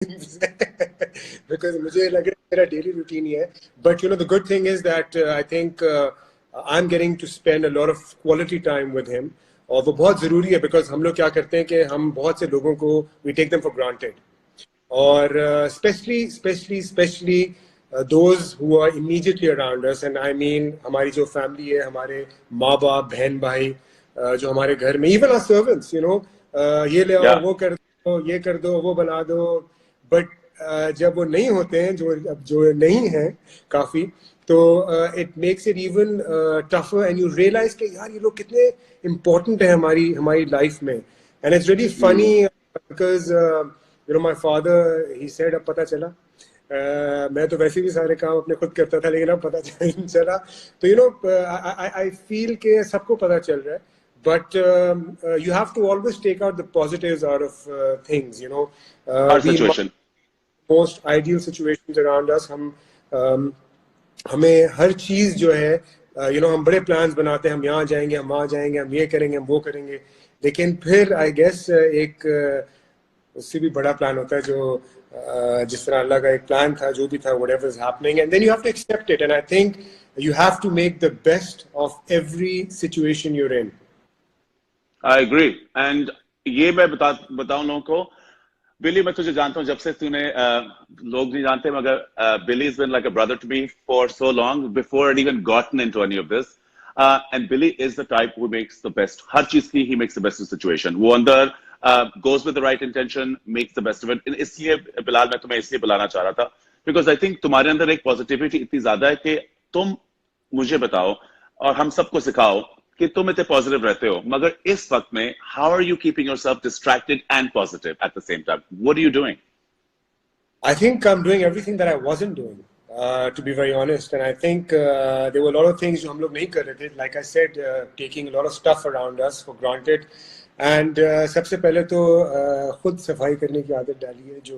because मुझे लग रहा है मेरा daily routine ही है. But you know the good thing is that I think I'm getting to spend a lot of quality time with him. और वो बहुत ज़रूरी है because हम लोग क्या करते हैं कि हम बहुत से लोगों को we take them for granted. और especially those who are immediately around us, and I mean हमारी जो family है, हमारे माँ बाप, बहन भाई, जो हमारे घर में, even our servants, you know, ये ले आओ, Yeah. वो कर दो, ये कर दो, वो बना दो, but जब वो नहीं होते हैं, जो नहीं है काफी, तो it makes it even tougher, and you realize कि यार ये लोग कितने important है हमारी life में, and it's really funny because you know my father, he said अब पता चला, मैं तो वैसे भी सारे काम अपने खुद करता था, लेकिन अब पता चला, तो you know I feel कि सबको पता चल रहा है, but you have to always take out the positives out of things, you know. Our situation. Most ideal situations around us, हमें हर चीज जो है, you know, हम बड़े plans बनाते हैं, हम यहाँ जाएंगे, हम वहाँ जाएंगे, हम ये करेंगे, हम वो करेंगे, लेकिन फिर I guess एक उससे भी बड़ा plan होता है जो जिस तरह अल्लाह का एक plan था, जो भी था, whatever is happening, and then you have to accept it, and I think you have to make the best of every situation you're in. I agree. And ये मैं बताऊं लोगों को, बिली, मैं तुझे जानता हूँ जब से तूने लोग नहीं जानते, मगर Billy has been like a brother to me for so long before I'd even gotten into any of this. And Billy is the type who makes the best. हर चीज की he makes the best of the situation. वो अंदर goes with the right intention, makes the best of it. इसलिए बिलाल, मैं तुम्हें इसलिए बुलाना चाह रहा था because I think तुम्हारे अंदर एक पॉजिटिविटी इतनी ज्यादा है कि तुम मुझे बताओ और हम सबको सिखाओ कि तुम इतने पॉजिटिव रहते हो, मगर इस वक्त में how are you keeping yourself distracted and positive at the same time? What are you doing? I think I'm doing everything that I wasn't doing, to be very honest. And I think there were a lot of things जो हम लोग नहीं कर रहे थे. Like I said, taking a lot of stuff around us for granted. And सबसे पहले तो खुद सफाई करने की आदत डाली है, जो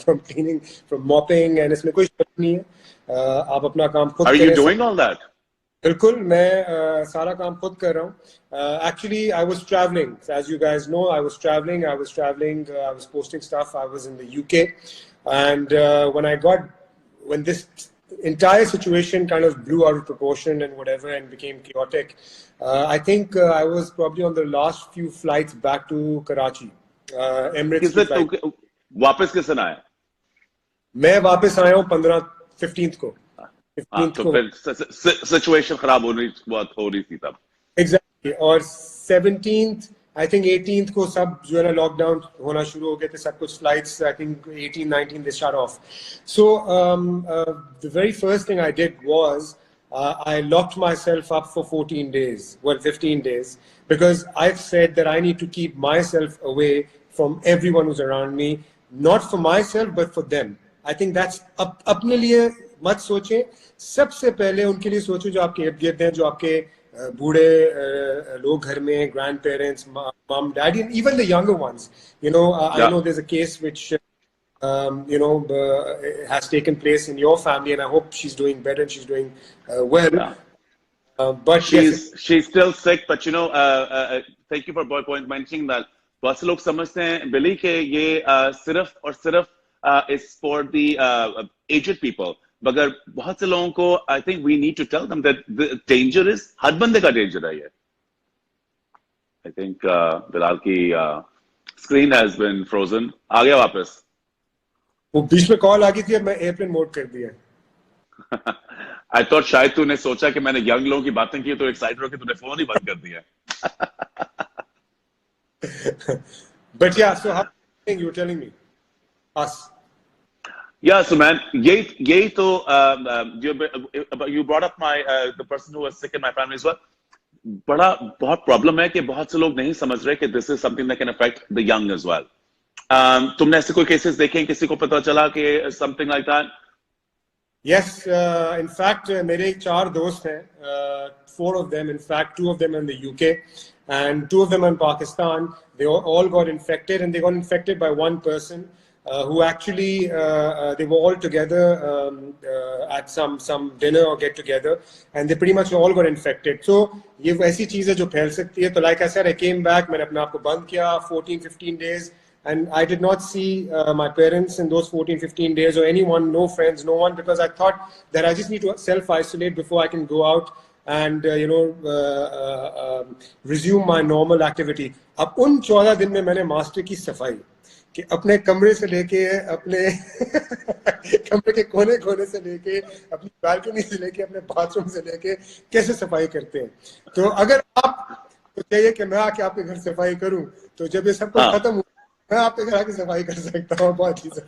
from cleaning, from mopping, and इसमें कोई शक नहीं है. आप अपना काम खुद करें. Are you doing all that? बिल्कुल, मैं सारा काम खुद कर रहा हूँ. Actually, I was traveling. As you guys know, I was traveling. I was posting stuff. I was in the UK, and when this entire situation kind of blew out of proportion and whatever and became chaotic, I think I was probably on the last few flights back to Karachi. Emirates flight. वापस किस दिन आया? मैं वापस आया हूँ 15th को. तो फिर सिचुएशन खराब हो रही थी तब. Exactly. और 17th, I think 18th को सब जो है ना लॉकडाउन होना शुरू हो गए थे, सब कुछ flights, I think 18, 19 they shut off. So the very first thing I did was I locked myself up for 14 days, well 15 days, because I've said that I need to keep myself away from everyone who's around me, not for myself but for them. I think that's अपने लिए मत सोचें, सबसे पहले उनके लिए सोचो जो आपके इर्द गिर्द हैं, जो आपके बूढ़े लोग घर में, grandparents, mom, dad, and even the younger ones. You know, I know there's a case which you know has taken place in your family, and I hope she's doing better and she's doing well. Yeah. But she's still sick, but you know, thank you for point mentioning that. बहुत से लोग समझते हैं बिली के ये सिर्फ और सिर्फ is for the aged people. मगर बहुत से लोगों को I think we need to tell them that the danger is, हर बंदे का danger है ये. I think बिलाल की screen has been frozen. आ गया वापस. वो बीच में कॉल आ गई थी, अब मैं एयरप्लेन मोड कर दिया. I thought शायद तूने सोचा कि मैंने यंग लोगों की बातें की तो एक्साइटेड हो कि तूने फोन ही बंद कर दिया. But yeah, so how you were telling me? Us. Yeah, so man, यही तो you brought up the person who was sick in my family as well. बहुत प्रॉब्लम है कि बहुत से लोग नहीं समझ रहे कि this is something that can affect the young as well. तुमने ऐसे कोई केसेस देखे हैं, किसी को पता चला कि something like that? Yes, in fact, मेरे 4 दोस्त हैं, 4 of them, in fact, 2 of them in the UK, and 2 of them in Pakistan. They all got infected, and they got infected by one person. Who actually they were all together at some dinner or get together, and they pretty much all got infected. So ये ऐसी चीज़ है जो फैल सकती है. तो like I said, I came back, मैंने अपने आप को बंद किया 14-15 days, and I did not see my parents in those 14-15 days, or anyone, no friends, no one, because I thought that I just need to self-isolate before I can go out and resume my normal activity. अब उन 14 दिन में मैंने master की सफाई कि अपने कमरे से लेके अपने कमरे के कोने कोने से लेके अपनी बालकनी से लेके अपने बाथरूम से लेके कैसे सफाई करते हैं. तो अगर आप तो चाहिए कि मैं आके आपके घर सफाई करूं, तो जब ये सब कुछ खत्म हो मैं आपके घर आके सफाई कर सकता हूँ. बहुत चीजें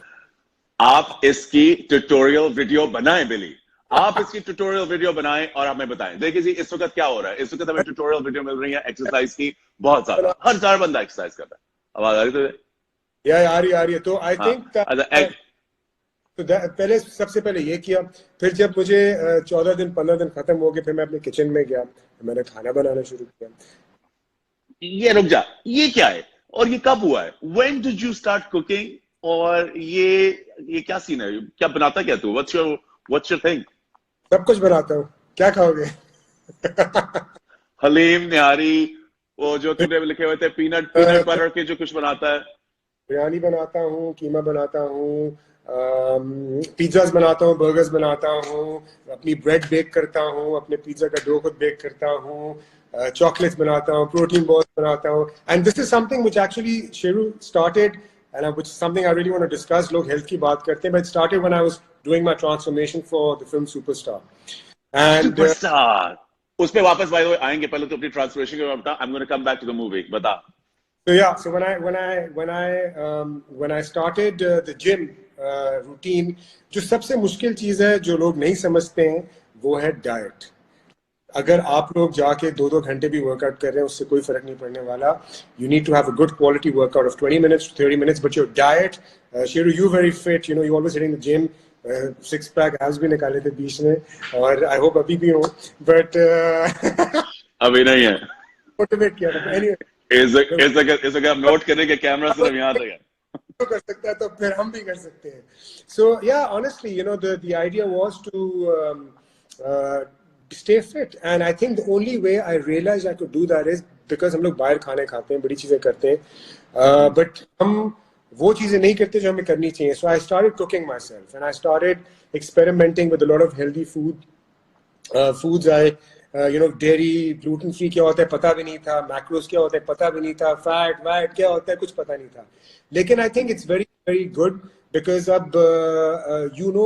आप इसकी ट्यूटोरियल वीडियो बनाएं बिली, आप इसकी ट्यूटोरियल वीडियो बनाएं और हमें बताएं. देखिए जी इस वक्त क्या हो रहा है, इस वक्त हमें ट्यूटोरियल वीडियो मिल रही है एक्सरसाइज की, बहुत सारा, हर 4 बंदा एक्सरसाइज कर रहा है. आवाज आ रही है? आ रही है. तो आई थिंक तो पहले सबसे पहले ये किया, फिर जब मुझे 14 दिन 15 दिन खत्म हो गए, फिर मैं अपने किचन में गया, मैंने खाना बनाना शुरू किया. ये रुक जा, ये क्या है और ये कब हुआ है? When did you start cooking? और ये क्या सीन है, क्या बनाता क्या तू? What's your thing? सब कुछ बनाता हूँ. क्या खाओगे? हलीम, निहारी, वो जो तूने लिखे हुए थे पीनट बटर के जो कुछ बनाता है. बिरयानी बनाता हूँ, कीमा बनाता हूँ, पिज्जाज बनाता हूँ, बर्गर्स बनाता हूँ, अपनी ब्रेड बेक करता हूँ, अपने पिज्जा का डो खुद बेक करता हूँ, chocolates बनाता हूँ, protein balls बनाता हूँ. And this is something which actually Sheru started, and which is something I really want to discuss. लोग health की बात करते हैं, but it started when I was doing my transformation for the film Superstar. And Superstar. उस पे वापस by the way आएंगे, पहले तो अपनी transformation के बारे में बता. I'm going to come back to the movie. बता. So yeah, so when I started the gym routine, जो सबसे मुश्किल चीज है जो लोग नहीं समझते हैं वो है डाइट. अगर आप लोग जाके 2-2 घंटे भी वर्कआउट कर रहे हैं उससे कोई फर्क नहीं पड़ने वाला. You need to have a good quality workout of 20 minutes to 30 minutes, but your diet, Sheru, you very fit, you always hitting the gym, 6-pack abs भी निकाले थे बीच में, और I hope अभी भी हो, but अभी नहीं है. मोटिवेट किया था. Anyway, इस अगर नोट करने के कैमरा सिर्फ यहाँ तक है. तो कर सकता है तो फिर हम भी कर सकते हैं. So yeah, honestly, the idea was to stay fit, and I think the only way I realized I could do that is because हम लोग बाहर खाने खाते हैं, बड़ी चीजें करते हैं, but हम वो चीजें नहीं करते जो हमें करनी चाहिए. So I started cooking myself, and I started experimenting with a lot of healthy foods. Dairy, gluten free क्या होता है पता भी नहीं था, macros क्या होता है पता भी नहीं था, fat क्या होता है कुछ पता नहीं था. लेकिन I think it's very very good because अब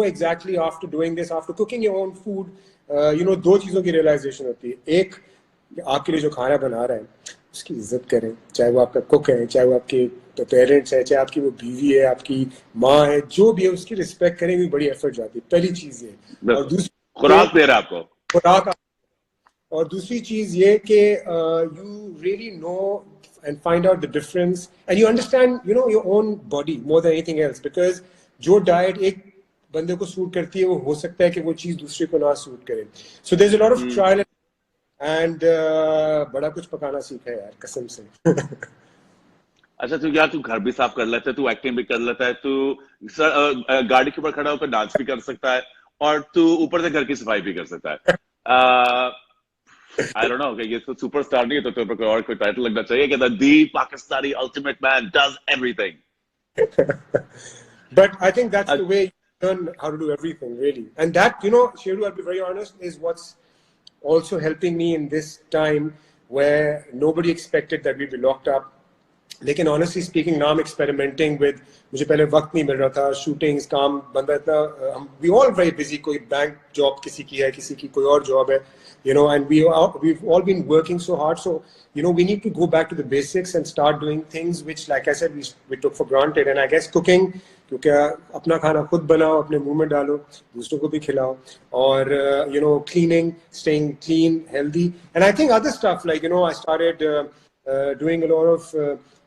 exactly after doing this, after cooking your own food, 2 चीजों की रियलाइजेशन होती है. एक, आपके लिए जो खाना बना रहा है उसकी इज्जत करें, चाहे वो आपका कुक है, चाहे वो आपके पेरेंट्स है, चाहे आपकी वो बीवी है, आपकी माँ है, जो भी है उसकी रिस्पेक्ट करेंगे, बड़ी एफर्ट जाती है. पहली चीज है. और दूसरी खुराक दे रहा है आपको, खुराक. और दूसरी चीज ये कि you really know and find out the difference and you understand your own body more than anything else, because जो डाइट एक बंदे को सूट करती है वो हो सकता है कि वो चीज दूसरे को ना सूट करे. So there's a lot of trial and बड़ा कुछ पकाना सीखा है यार, कसम से. अच्छा तू घर भी साफ कर लेता है, तू एक्टिंग भी कर लेता है, तू गाड़ी के ऊपर खड़ा होकर डांस भी कर सकता है, और तू ऊपर से घर की सफाई भी कर सकता है. I don't know, ये तो सुपरस्टार नहीं है, तो तेरे पर और कोई टाइटल लगना चाहिए कि the Pakistani ultimate man does everything. But I think that's the way you learn how to do everything, really. And that, Sheru, I'll be very honest, is what's also helping me in this time where nobody expected that we'd be locked up. लेकिन honestly speaking, now I'm experimenting with, मुझे पहले वक्त नहीं मिल रहा था, shootings, काम बंदा इतना, we all very busy, कोई बैंक जॉब किसी की है, किसी की कोई और जॉब है, and we've all been working so hard. So, we need to go back to the basics and start doing things which, like I said, we took for granted. And I guess cooking, क्योंकि अपना खाना खुद बनाओ, अपने मुंह में डालो, दूसरों को भी खिलाओ, और cleaning, staying clean, healthy. And I think other stuff like, I started doing a lot of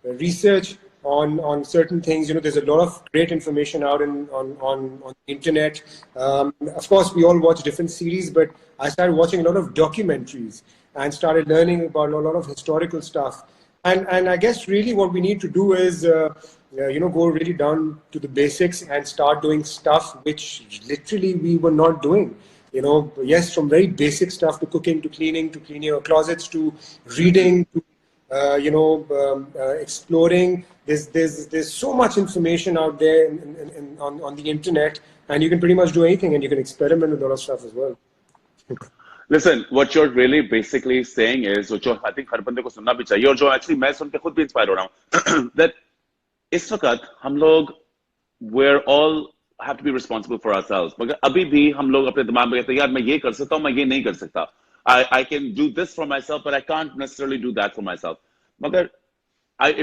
research on certain things. There's a lot of great information out on the internet. Of course, we all watch different series, but I started watching a lot of documentaries and started learning about a lot of historical stuff. And I guess really what we need to do is, go really down to the basics and start doing stuff which literally we were not doing. Yes, from very basic stuff to cooking, to cleaning your closets, to reading, to exploring. There's so much information out there on the internet, and you can pretty much do anything, and you can experiment with a lot of stuff as well. Listen, what you're really basically saying is, which I think हर बंदे को सुनना भी चाहिए, और जो actually मैं सुन के खुद भी inspire हो रहा हूँ, that इस वक्त हम लोग we're all have to be responsible for ourselves. मगर अभी भी हम लोग अपने दिमाग में कहते हैं यार मैं ये कर सकता हूँ, मैं ये नहीं कर सकता. I can do this for myself, but I can't necessarily do that for myself. मगर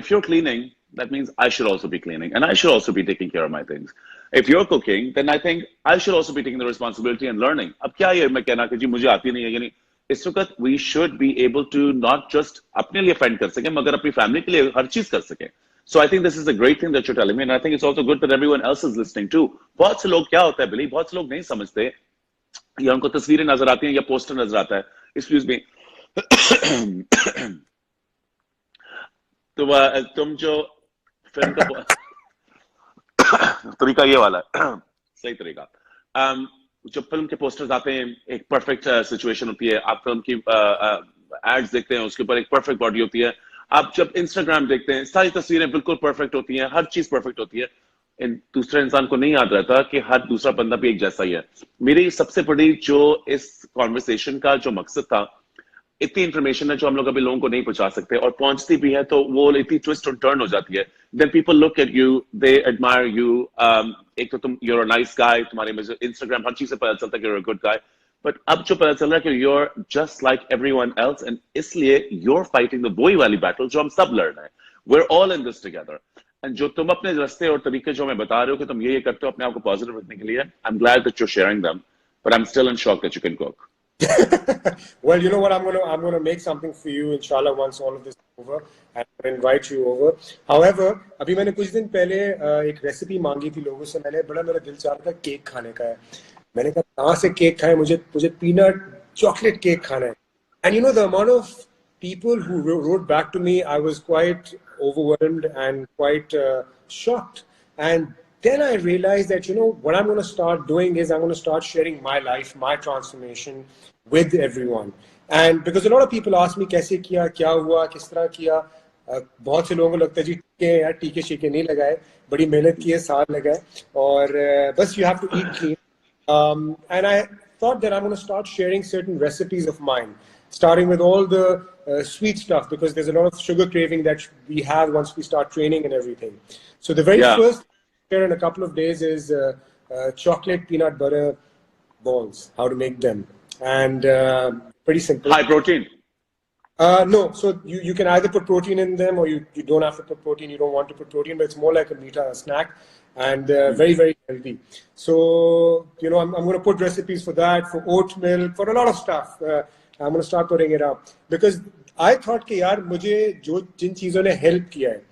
if you're cleaning, that means I should also be cleaning, and I should also be taking care of my things. If you're cooking, then I think I should also be taking the responsibility and learning. अब क्या ये मैं कहना कि जी मुझे आती नहीं है, यानी इस वक्त we should be able to not just अपने लिए fend कर सकें, मगर अपनी family के लिए हर चीज कर सकें. So I think this is a great thing that you're telling me, and I think it's also good that everyone else is listening too. बहुत से लोग क्या होता है बिली, बहुत से लोग नहीं समझते, या उनको तस्वीरें नजर आती हैं या पोस्टर नजर आता है. Excuse me. तुम जो फिल्म का तरीका ये वाला सही तरीका, जब फिल्म के पोस्टर्स आते हैं एक परफेक्ट सिचुएशन होती है, आप फिल्म की एड्स देखते हैं उसके ऊपर एक परफेक्ट बॉडी होती है, आप जब इंस्टाग्राम देखते हैं सारी तस्वीरें बिल्कुल परफेक्ट होती हैं, हर चीज परफेक्ट होती है. दूसरे इंसान को नहीं याद रहता कि हर दूसरा बंदा भी एक जैसा ही है. मेरी सबसे बड़ी जो इस कॉन्वर्सेशन का जो मकसद था, इतनी इंफॉर्मेशन है जो हम लोग अभी लोगों को नहीं पहुंचा सकते, और पहुंचती भी है तो वो इतनी ट्विस्ट और टर्न हो जाती है. Then people look at you, they admire you. एक तो तुम यूर अ नाइस गाय, तुम्हारे में इंस्टाग्राम हर चीज से पता चलता है कि you're a good guy, but अब जो पता चल रहा है कि you're just like everyone else, and इसलिए यूर फाइटिंग द वही वाली बैटल जो हम सब लड़ रहे हैं. we're all in this together. And जो तुम अपने रास्ते और तरीके जो मैं बता रहे हो कि तुम ये करते हो अपने आप को पॉजिटिव रखने के लिए, I am glad that you are sharing them, but I am still in shock that you can cook. Well, you know what? I'm gonna make something for you, inshallah, once all of this is over, and I'm gonna invite you over. However, अभी मैंने कुछ दिन पहले एक recipe मांगी थी लोगों से. मेरा दिल चाह रहा था केक खाने का है. मैंने कहा कहाँ से केक खाएं, मुझे पीनट चॉकलेट केक खाना है. And you know the amount of people who wrote back to me, I was quite overwhelmed and quite shocked. And then I realized that, you know, what I'm going to start doing is I'm going to start sharing my life, my transformation with everyone. And because a lot of people ask me, कैसे किया, क्या हुआ, किस तरह किया. बहुत से लोगों को लगता है जी टीके यार, टीके शीके नहीं लगाए, बड़ी मेहनत की है, साल लगाए, और बस you have to eat clean. And I thought that I'm going to start sharing certain recipes of mine, starting with all the sweet stuff, because there's a lot of sugar craving that we have once we start training and everything. So the very first in a couple of days is chocolate peanut butter balls, how to make them, and pretty simple. High protein? No, so you can either put protein in them, or you don't have to put protein. You don't want to put protein, but it's more like a meeta, a snack, and very, very healthy. So, you know, I'm going to put recipes for that, for oat milk, for a lot of stuff. I'm going to start putting it up, because I thought कि यार मुझे जिन चीज़ों ने help किया है,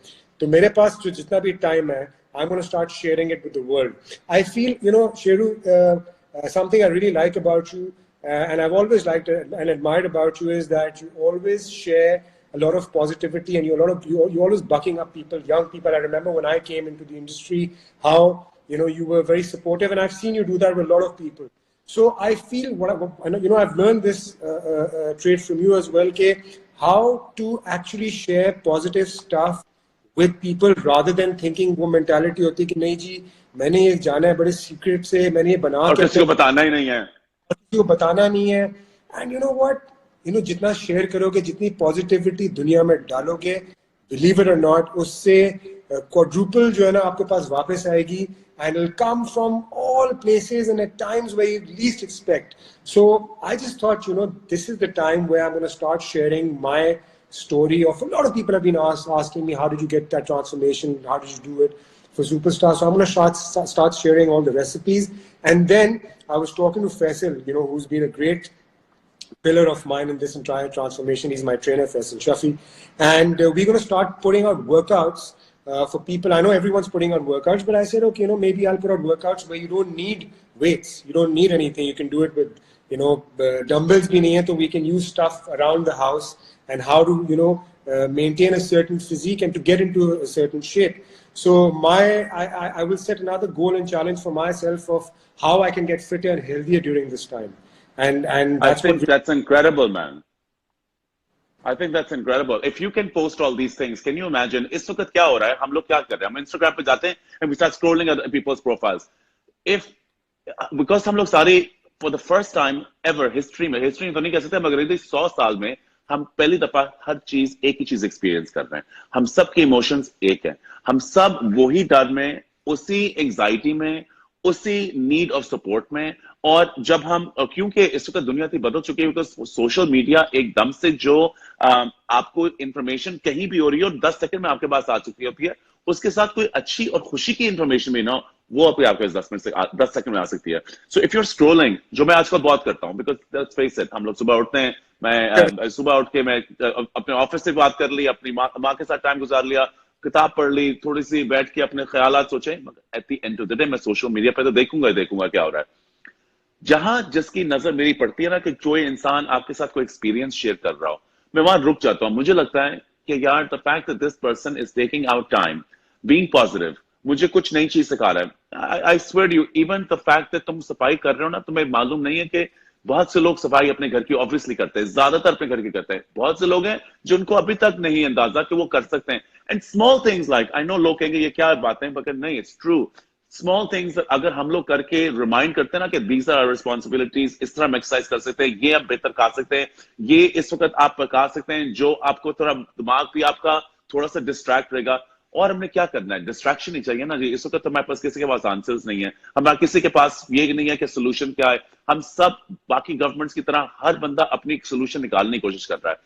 तो मेरे पास जो जितना भी time है, I'm going to start sharing it with the world. I feel, you know, Sheru, something I really like about you, and I've always liked and admired about you, is that you always share a lot of positivity, and you're always bucking up people, young people. I remember when I came into the industry, how, you know, you were very supportive, and I've seen you do that with a lot of people. So I feel, I've learned this trait from you as well, how to actually share positive stuff with people, rather than thinking वो mentality होती है कि नहीं जी मैंने ये जाना है बड़े secret से, मैंने ये बना और किसी को बताना ही नहीं है, किसी को बताना नहीं है. And you know what, you know, जितना share करोगे, जितनी positivity दुनिया में डालोगे, believe it or not, उससे quadruple जो है ना आपके पास वापस आएगी, and it'll come from all places and at times where you least expect. So I just thought, you know, this is the time where I'm going to start sharing my story. Of a lot of people have been asking me, how did you get that transformation? How did you do it for Superstar? So I'm going to start sharing all the recipes. And then I was talking to Faisal, you know, who's been a great pillar of mine in this entire transformation. He's my trainer, Faisal Shafi. And we're going to start putting out workouts for people. I know everyone's putting on workouts, but I said, okay, you know, maybe I'll put out workouts where you don't need weights. You don't need anything. You can do it with, you know, dumbbells bhi nahi hai, so we can use stuff around the house, and how to, you know, maintain a certain physique and to get into a certain shape. So I will set another goal and challenge for myself of how I can get fitter and healthier during this time. And I think that's incredible, man. I think that's incredible. If you can post all these things, can you imagine? इस वक्त क्या हो रहा है? हम लोग क्या कर रहे हैं? हम Instagram पे जाते हैं and we start scrolling at people's profiles. If because हम लोग सारे for the first time ever history में तो नहीं कह सकते मगर 100 साल में हम पहली दफा हर चीज एक ही चीज एक्सपीरियंस कर रहे हैं. हम सब के इमोशंस एक हैं. हम सब वही डर में, उसी एंजाइटी में, उसी नीड ऑफ सपोर्ट में. और जब हम क्योंकि इस वक्त दुनिया इतनी बदल चुकी है बिकॉज सोशल मीडिया एकदम से जो आपको इंफॉर्मेशन कहीं भी हो रही है और 10 सेकंड में आपके पास आ चुकी होती है, उसके साथ कोई अच्छी और खुशी की इंफॉर्मेशन भी ना हो, वो अभी आपके 10 सेकंड में आ सकती है. सो इफ यूर स्क्रोलिंग, जो मैं आजकल बहुत करता हूँ बिकॉज लेट्स फेस इट, हम लोग सुबह उठते हैं, मैं सुबह उठ के मैं अपने ऑफिस से बात कर ली, अपनी माँ के साथ टाइम गुजार लिया, किताब पढ़ ली, थोड़ी सी बैठ के अपने ख्यालात सोचे. At the end of the day मैं सोशल मीडिया पे तो देखूंगा क्या हो रहा है. जहां जिसकी नजर मेरी पड़ती है ना कि कोई इंसान आपके साथ कोई एक्सपीरियंस शेयर कर रहा हो, मैं वहां रुक जाता हूं. मुझे लगता है कि यार the fact that this person is taking out time being positive मुझे कुछ नई चीज सिखा रहा है. I swear you, even the fact that तुम सफाई कर रहे हो ना, तुम्हें मालूम नहीं है कि बहुत से लोग सफाई अपने घर की ऑब्वियसली करते हैं, ज्यादातर अपने घर की करते हैं. बहुत से लोग हैं जो उनको अभी तक नहीं अंदाजा कि वो कर सकते हैं. And small things like, I know लोग कहेंगे ये क्या बातें, मगर नहीं, इट्स ट्रू. स्मॉल थिंग्स अगर हम लोग करके रिमाइंड करते हैं ना कि दीज आर रिस्पॉन्सिबिलिटीज, इस तरह हम एक्सरसाइज कर सकते हैं, ये आप बेहतर खा सकते हैं, ये इस वक्त आप पका सकते हैं, जो आपको थोड़ा दिमाग भी आपका थोड़ा सा डिस्ट्रैक्ट रहेगा. और हमने क्या करना है? डिस्ट्रैक्शन ही चाहिए ना जी. इस वक्त हमारे पास किसी के पास आंसर्स नहीं है, हमारे किसी के पास ये नहीं है कि सोल्यूशन क्या है. हम सब बाकी गवर्नमेंट्स की तरह हर बंदा अपनी सोल्यूशन निकालने की कोशिश कर रहा है.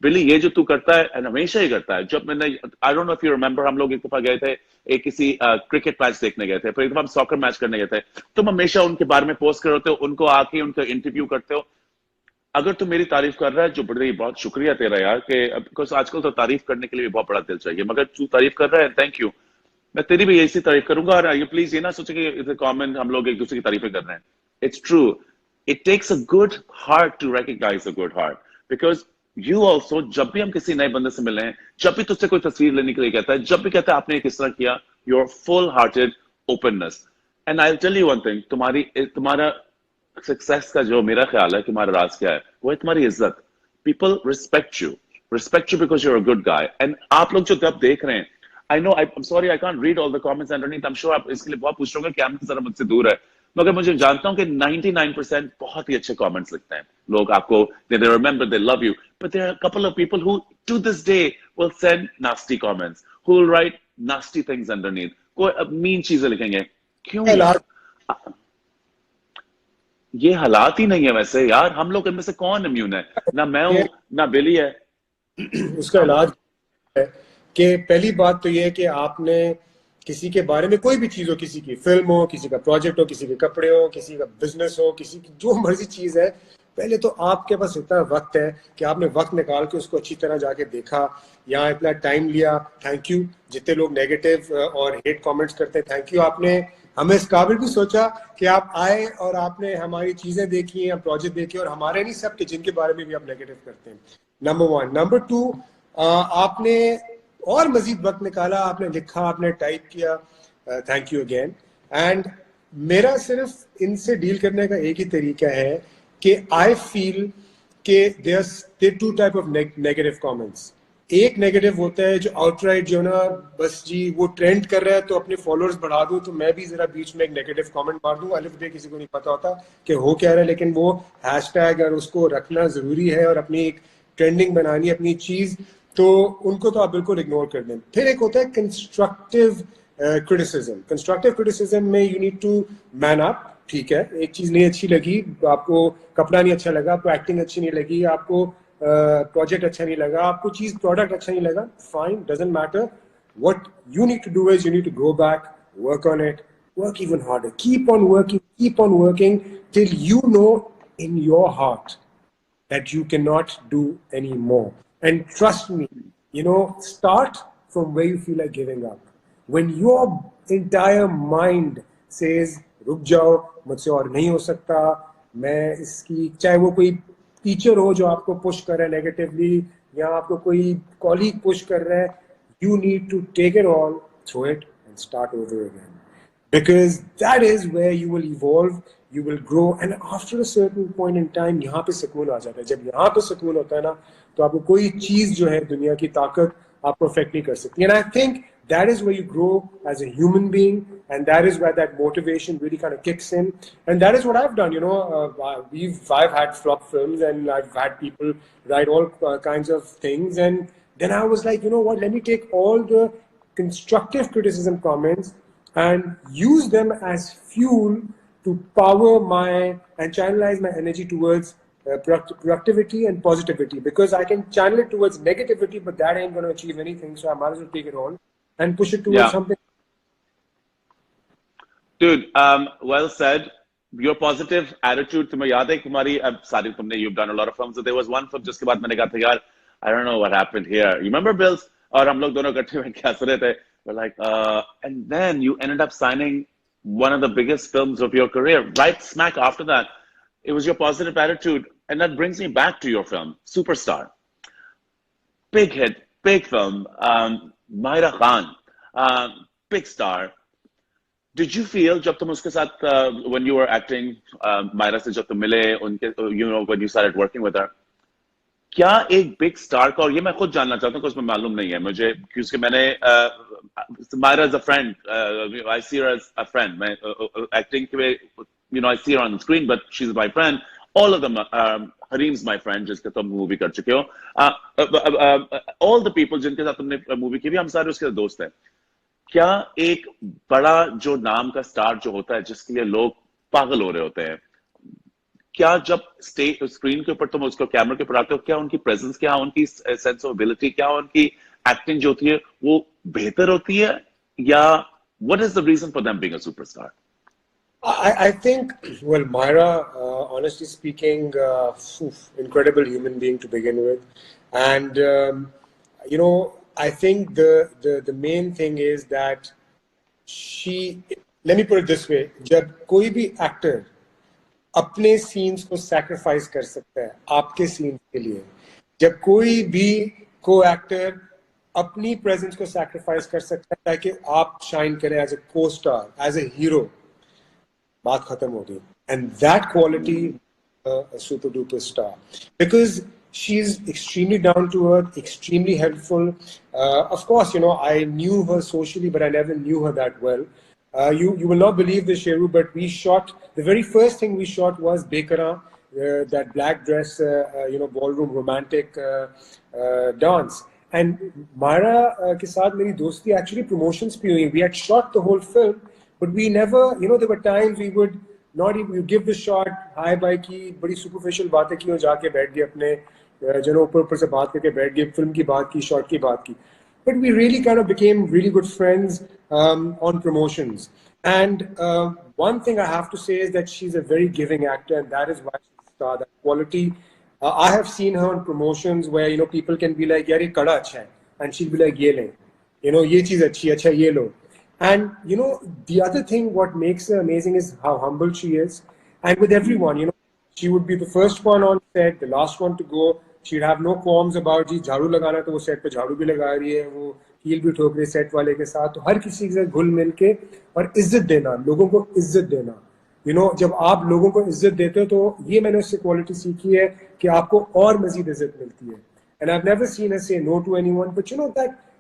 बिली, ये जो तू करता है हमेशा ही करता है. जब मैंने, I don't know if you remember, हम लोग एक दफा गए थे एक किसी क्रिकेट मैच देखने गए थे, फिर एक दफा हम सॉकर मैच करने गए थे. तुम हमेशा उनके बारे में पोस्ट करते हो, उनको आके उनका इंटरव्यू करते हो. अगर तू मेरी तारीफ कर रहा है, जो बड़े बहुत शुक्रिया तेरा यार, कि बिकॉज आजकल तो तारीफ करने के लिए भी बहुत बड़ा दिल चाहिए, मगर तू तारीफ कर रहा है, थैंक यू. मैं तेरी भी ऐसी तारीफ करूंगा. और ये प्लीज ये ना सोचे कि कॉमन हम लोग एक दूसरे की तारीफें कर रहे हैं. It's true, it takes a good heart to recognise a good heart. Because you also, जब भी हम किसी नए बंदे से मिले हैं, जब भी तुझसे कोई तस्वीर लेने के लिए कहता है, जब भी कहता है आपने किस तरह किया, your full hearted openness. And I tell you one thing, तुम्हारा सक्सेस का जो मेरा ख्याल है कि हमारा राज क्या है, वो है तुम्हारी इज्जत. People respect you because you're a good guy. And आप लोग जो जब देख रहे हैं, I know, I am sorry I can't read all the comments underneath. I am sure आप इसके लिए बहुत पूछ रहे होंगे, कैमरा जरा मुझसे दूर है, मगर मुझे जानता हूं कि 99% बहुत ही अच्छे कमेंट्स लिखते हैं लोग आपको. they remember, they love you, but there are a couple of people who to this day will send nasty comments, who will write nasty things underneath, कोई मीन चीजें लिखेंगे. क्यों यार? ये हालात ही नहीं है वैसे यार. हम लोग इनमें से कौन इम्यून है? ना मैं हूं ना बिली है. उसका इलाज है कि पहली बात तो ये है कि आपने किसी के बारे में, कोई भी चीज हो, किसी की फिल्म हो, किसी का प्रोजेक्ट हो, किसी के कपड़े हो, किसी का बिजनेस हो, किसी की जो मर्जी चीज है, पहले तो आपके पास इतना वक्त है कि आपने वक्त निकाल के उसको अच्छी तरह जाके देखा, यहाँ इतना टाइम लिया. Thank you. जितने लोग नेगेटिव और हेट कमेंट्स करते हैं, थैंक यू. आपने हमें इस काबिल भी सोचा कि आप आए और आपने हमारी चीजें देखी या प्रोजेक्ट देखे, और हमारे नहीं, सबके जिनके बारे में भी आप नेगेटिव करते हैं. नंबर 1. नंबर 2, आपने और मजीद वक्त निकाला, आपने लिखा, आपने टाइप किया. Thank you again. एंड मेरा सिर्फ इनसे डील करने का एक ही तरीका है कि आई फील कि there 2 type of negative comments. एक नेगेटिव होता है जो आउटराइट, जो ना बस जी वो ट्रेंड कर रहा है तो अपने फॉलोअर्स बढ़ा दूं, तो मैं भी जरा बीच में एक नेगेटिव कमेंट मार दूं. अलिफ बे किसी को नहीं पता होता कि हो क्या रहा है, लेकिन वो हैशटैग और उसको रखना जरूरी है और अपनी एक ट्रेंडिंग बनानी अपनी चीज, तो उनको तो आप बिल्कुल इग्नोर कर दें. फिर एक होता है कंस्ट्रक्टिव क्रिटिसिज्म. कंस्ट्रक्टिव क्रिटिसिज्म में you need to man up. ठीक है, एक चीज नहीं अच्छी लगी आपको, कपड़ा नहीं अच्छा लगा आपको, एक्टिंग अच्छी नहीं लगी आपको, प्रोजेक्ट अच्छा नहीं लगा आपको, चीज प्रोडक्ट अच्छा नहीं लगा, fine, doesn't matter. What you need to do is you need to go back, work on it, work even harder, keep on working till you know in your heart that you cannot do any more. And trust me, start from where you feel like giving up. When your entire mind says रुक जाओ, मुझसे और नहीं हो सकता, मैं इसकी, चाहे वो कोई टीचर हो जो आपको पुश कर रहा है नेगेटिवली, या आपको कोई कॉलीग पुश कर रहा है, you need to take it all, throw it and start over again. because that is where you will evolve, you will grow, and after a certain point in time यहाँ पे सुकून आ जाता है. जब यहाँ पे सुकून होता है ना, तो आपको कोई चीज जो है दुनिया की ताकत आपको अफेक्ट नहीं कर सकती. And I think that is where you grow as a human being, and that is where that motivation really kind of kicks in. And that is what I've done. I've had flop films, and I've had people write all kinds of things, and then I was like, you know what? Let me take all the constructive criticism comments and use them as fuel to power and channelize my energy towards productivity and positivity, because I can channel it towards negativity, but that ain't going to achieve anything. So I might as well take it on and push it towards something. Dude, well said. Your positive attitude, तुम्हें याद है तुम्हारी अब सारी तुमने you've done a lot of films. So there was one film जिसके बाद मैंने कहा था यार, I don't know what happened here. You remember Bills? और हम लोग दोनों इकट्ठे में क्या सुने थे? We're like, and then you ended up signing one of the biggest films of your career, right smack after that. It was your positive attitude, and that brings me back to your film, Superstar. Big hit, big film. Myra Khan, big star. Did you feel जब तुम उसके साथ when you were acting, Myra से जब तुम मिले, उनके, when you started working with her, क्या एक बिग स्टार का, और ये मैं खुद जानना चाहता हूँ because उसमें मालूम नहीं है मुझे, क्योंकि मैंने Myra as a friend, I see her as a friend. मैं acting के में, I see her on the screen, but she's my friend. All of them, Hareem's my friend, जिसके तुम मूवी कर चुके हो. All the people जिनके साथ तुमने मूवी की भी, हम सारे उसके दोस्त हैं. क्या एक बड़ा जो नाम का स्टार जो होता है, जिसके लिए लोग पागल हो रहे होते हैं, क्या जब स्क्रीन के ऊपर तुम उसको कैमरा के ऊपर आते हो, क्या उनकी प्रेजेंस, क्या उनकी सेंस ऑफ एबिलिटी, क्या उनकी एक्टिंग जो होती है वो बेहतर होती है, या what is the reason for them being a superstar? I think, well, Myra, honestly speaking, incredible human being to begin with. And, I think the main thing is that let me put it this way, जब कोई भी actor अपने scenes को sacrifice कर सकता है आपके scenes के लिए, जब कोई भी co-actor अपनी presence को sacrifice कर सकता है ताकि आप shine करें as a co-star, as a hero, बात खत्म हो गई. And that quality, a super duper star, because she's extremely down to earth, extremely helpful. Of course, I knew her socially, but I never knew her that well. You will not believe this, Sheru, but the very first thing we shot was Bekara, that black dress, ballroom romantic dance. And Myra ke saath meri dosti actually promotions pe hui. We had shot the whole film, but we never, there were times we would not even, you give the shot, hi bye की, बड़ी superficial बातें की और जाके बैठ गए अपने जनों ऊपर से बात करके बैठ गए, फिल्म की बात की, शॉट की बात की. But we really kind of became really good friends on promotions. And one thing I have to say is that she's a very giving actor, and that is why she's a star. That quality. I have seen her on promotions where people can be like, यार ये कड़ा अच्छा है, and she'll be like, ये लें, ये चीज अच्छी, अच्छा ये लो. And the other thing what makes her amazing is how humble she is, and with everyone, she would be the first one on set, the last one to go. She'd have no qualms about जी झाड़ू लगाना तो वो set पे झाड़ू भी लगा रही है, वो हील भी ठोक रही है सेट वाले के साथ. तो हर किसी के साथ घुल मिल के और इज्जत देना, लोगों को इज्जत देना. जब आप लोगों को इज्जत देते हो, तो ये मैंने उससे क्वालिटी सीखी है कि आपको और मजीद इज्जत मिलती है. And I've never seen her say no to anyone, but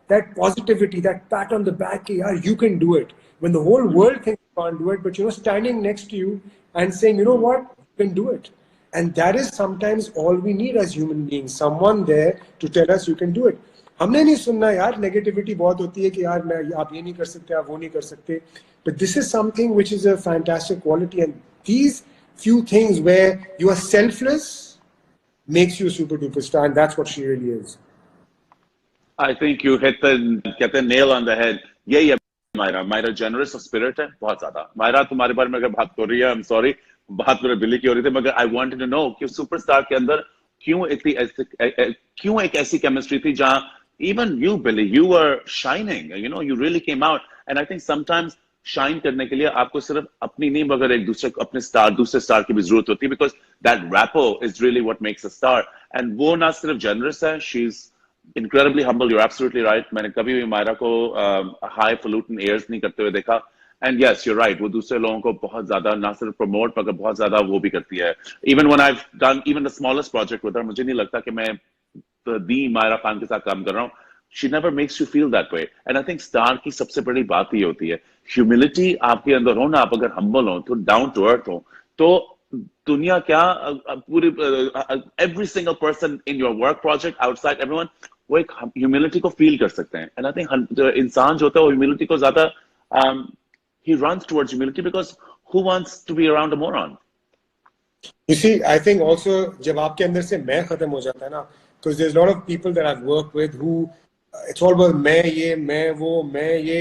that positivity, that pat on the back, yeah, you can do it. When the whole world thinks you can't do it, but standing next to you and saying, you know what, you can do it. And that is sometimes all we need as human beings, someone there to tell us you can do it. हमने नहीं सुनना यार, negativity बहुत होती है कि यार आप ये नहीं कर सकते, आप वो नहीं कर सकते. But this is something which is a fantastic quality, and these few things where you are selfless makes you a super duper star, and that's what she really is. I think you hit the nail on the head. यही है Myra generous of spirit है बहुत ज्यादा. Myra तुम्हारे बारे में अगर बात कर रही है, I'm sorry, बात मेरे बिल्ली की हो रही थी, मगर I wanted to know कि सुपरस्टार के अंदर क्यों एक ऐसी chemistry थी जहाँ even you, Billy, you were shining. You really came out, and I think sometimes shine करने के लिए आपको सिर्फ अपनी नहीं मगर एक दूसरे स्टार की भी जरूरत होती है, because that rapport is really what makes a star. And वो ना सिर्फ generous है, she's incredibly humble. You're absolutely right. मैंने कभी भी Myra को high falutin airs नहीं करते हुए देखा. एंड यस यू राइट, वो दूसरे लोगों को बहुत ज्यादा ना सिर्फ प्रमोट मगर बहुत ज्यादा वो भी करती है. Even when I have done even the smallest project with her, मुझे नहीं लगता कि मैं दी मायरा खान के साथ काम कर रहा हूँ. She never makes you feel that way. And I think star की सबसे बड़ी बात ये होती है, ह्यूमिलिटी आपके अंदर हो ना, आप अगर हम्बल हो तो डाउन टू अर्थ हो, तो दुनिया क्या पूरी every single person in your work project outside everyone वो एक ह्यूमिलिटी को फील कर सकते हैं. एंड आई थिंक इंसान जो होता है वो ह्यूमिलिटी को ज्यादा he runs towards humility because who wants to be around a moron? You see, I think also जब आपके अंदर से मैं खत्म हो जाता है ना, because there's a lot of people that I've worked with who it's all about मैं ये मैं वो मैं ये.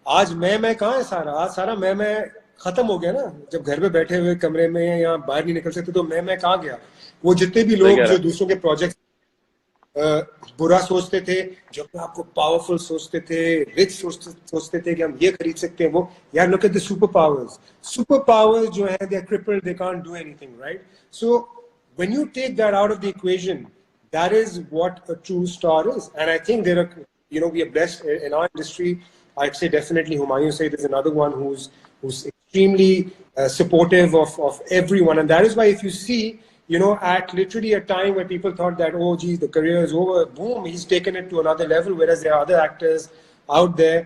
आज मैं कहाँ है सारा? आज सारा मैं खत्म हो गया ना. जब घर पे बैठे हुए कमरे में या बाहर नहीं निकल सकते तो मैं कहाँ गया? वो जितने भी लोग जो दूसरों के प्रोजेक्ट बुरा सोचते थे, जो अपने आपको पावरफुल सोचते थे, रिच सोचते थे कि हम ये खरीद सकते हैं, वो यार look at the super powers जो है, they are crippled, they can't do anything, right? So when you take that out of the equation, that is what a true star is. And I think there are, you know, we are blessed in our industry. I'd say definitely Humayun Saeed is another one who's extremely supportive of everyone, and that is why if you see, you know, at literally a time where people thought that, oh geez, the career is over, boom, he's taken it to another level, whereas there are other actors out there,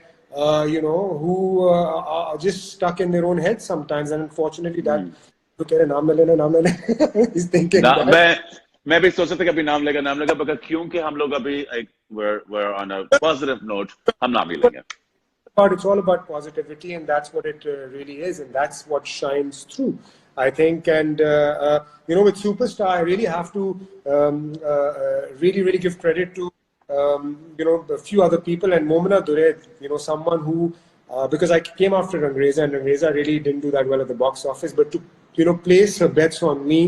you know, who are just stuck in their own heads sometimes, and unfortunately that तो कह रहे नाम ले ले he's thinking मैं भी सोच रहा था कि अभी नाम लेगा मगर क्योंकि हम लोग अभी we're on a positive note, हम नाम ही लेंगे. But it's all about positivity, and that's what it really is, and that's what shines through, I think. And you know, with Superstar, I really have to really give credit to you know, a few other people, and Momina Duraiz, you know, someone who because I came after Rangreeza, and Rangreeza really didn't do that well at the box office, but to, you know, place her bets on me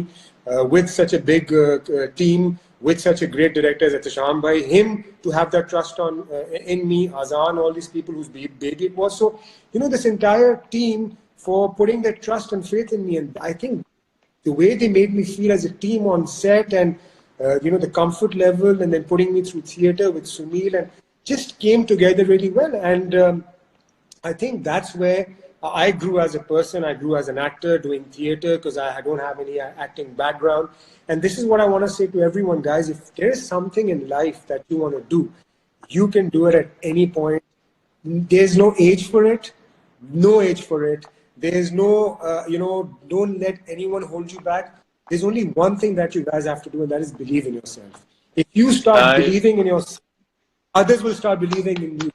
with such a big team, with such a great director as Sham Bhai, him to have that trust on in me, Azan, all these people whose baby it was. So, you know, this entire team for putting their trust and faith in me. And I think the way they made me feel as a team on set, and you know, the comfort level, and then putting me through theater with Sunil, and just came together really well. And I think that's where I grew as a person. I grew as an actor doing theater because I don't have any acting background. And this is what I want to say to everyone, guys. If there is something in life that you want to do, you can do it at any point. There's no age for it. No age for it. There's no, you know, don't let anyone hold you back. There's only one thing that you guys have to do, and that is believe in yourself. If you start believing in yourself, others will start believing in you.